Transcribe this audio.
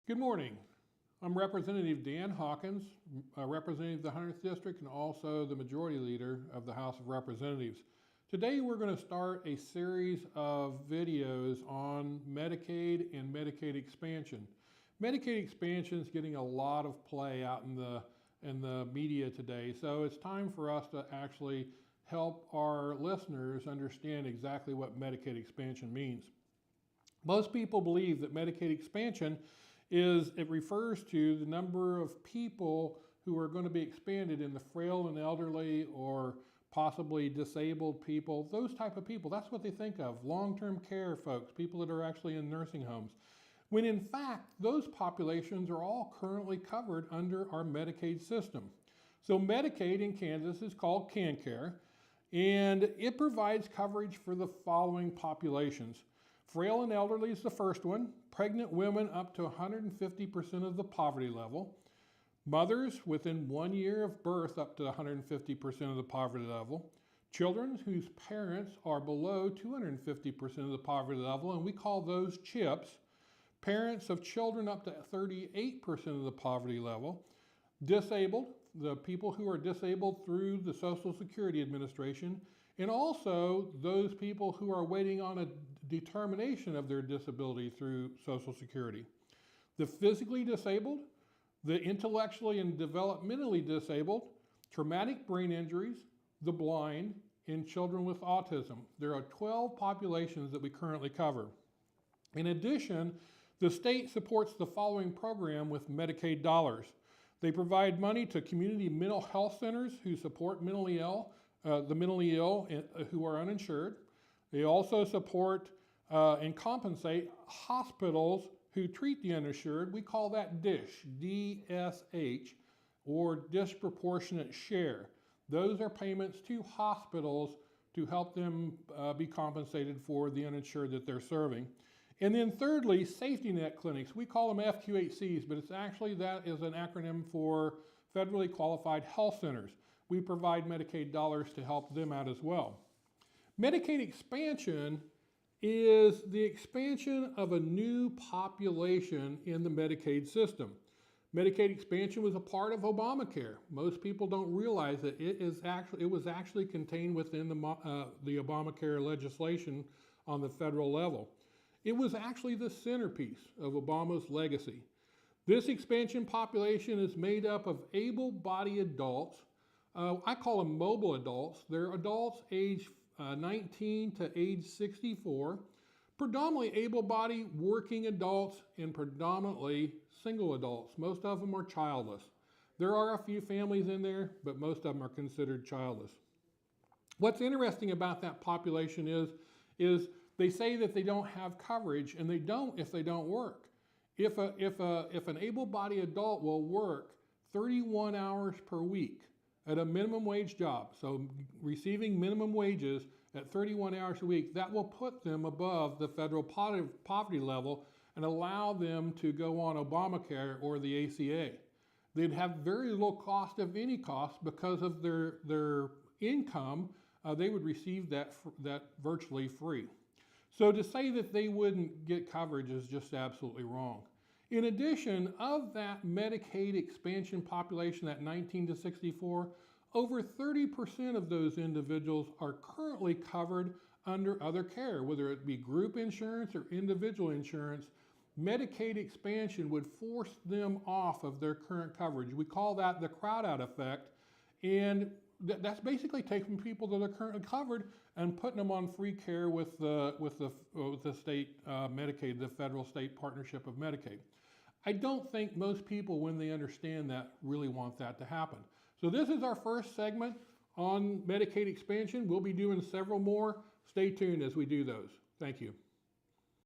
Good morning. I'm Representative Dan Hawkins, representative of the 100th District and also the Majority Leader of the House of Representatives. Today we're going to start a series of videos on Medicaid and Medicaid expansion. Medicaid expansion is getting a lot of play out in the media today, so it's time for us to actually help our listeners understand exactly what Medicaid expansion means. Most people believe that Medicaid expansion it refers to the number of people who are going to be expanded in the frail and elderly or possibly disabled people, those type of people. That's what they think of, long-term care folks, people that are actually in nursing homes. When in fact, those populations are all currently covered under our Medicaid system. So Medicaid in Kansas is called CanCare, and it provides coverage for the following populations. Frail and elderly is the first one. Pregnant women up to 150% of the poverty level. Mothers within 1 year of birth up to 150% of the poverty level. Children whose parents are below 250% of the poverty level, and we call those CHIPs. Parents of children up to 38% of the poverty level. Disabled, the people who are disabled through the Social Security Administration, and also those people who are waiting on a determination of their disability through Social Security. The physically disabled, the intellectually and developmentally disabled, traumatic brain injuries, the blind, and children with autism. There are 12 populations that we currently cover. In addition, the state supports the following program with Medicaid dollars. They provide money to community mental health centers who support the mentally ill who are uninsured. They also support and compensate hospitals who treat the uninsured. We call that DSH, D-S-H, or disproportionate share. Those are payments to hospitals to help them be compensated for the uninsured that they're serving. And then thirdly, safety net clinics. We call them FQHCs, but that is an acronym for federally qualified health centers. We provide Medicaid dollars to help them out as well. Medicaid expansion is the expansion of a new population in the Medicaid system. Medicaid expansion was a part of Obamacare. Most people don't realize that it was actually contained within the Obamacare legislation on the federal level. It was actually the centerpiece of Obama's legacy. This expansion population is made up of able-bodied adults. I call them mobile adults. They're adults age 19 to age 64, predominantly able-bodied working adults and predominantly single adults. Most of them are childless. There are a few families in there, but most of them are considered childless. What's interesting about that population is they say that they don't have coverage, and they don't if they don't work. If an able-bodied adult will work 31 hours per week at a minimum wage job, so receiving minimum wages at 31 hours a week, that will put them above the federal poverty level and allow them to go on Obamacare or the ACA. They'd have very low cost, if any cost, because of their income. They would receive that virtually free. So to say that they wouldn't get coverage is just absolutely wrong. In addition, of that Medicaid expansion population, that 19 to 64, over 30% of those individuals are currently covered under other care, whether it be group insurance or individual insurance. Medicaid expansion would force them off of their current coverage. We call that the crowd-out effect, and that's basically taking people that are currently covered and putting them on free care with the state Medicaid, the federal state partnership of Medicaid. I don't think most people, when they understand that, really want that to happen. So this is our first segment on Medicaid expansion. We'll be doing several more. Stay tuned as we do those. Thank you.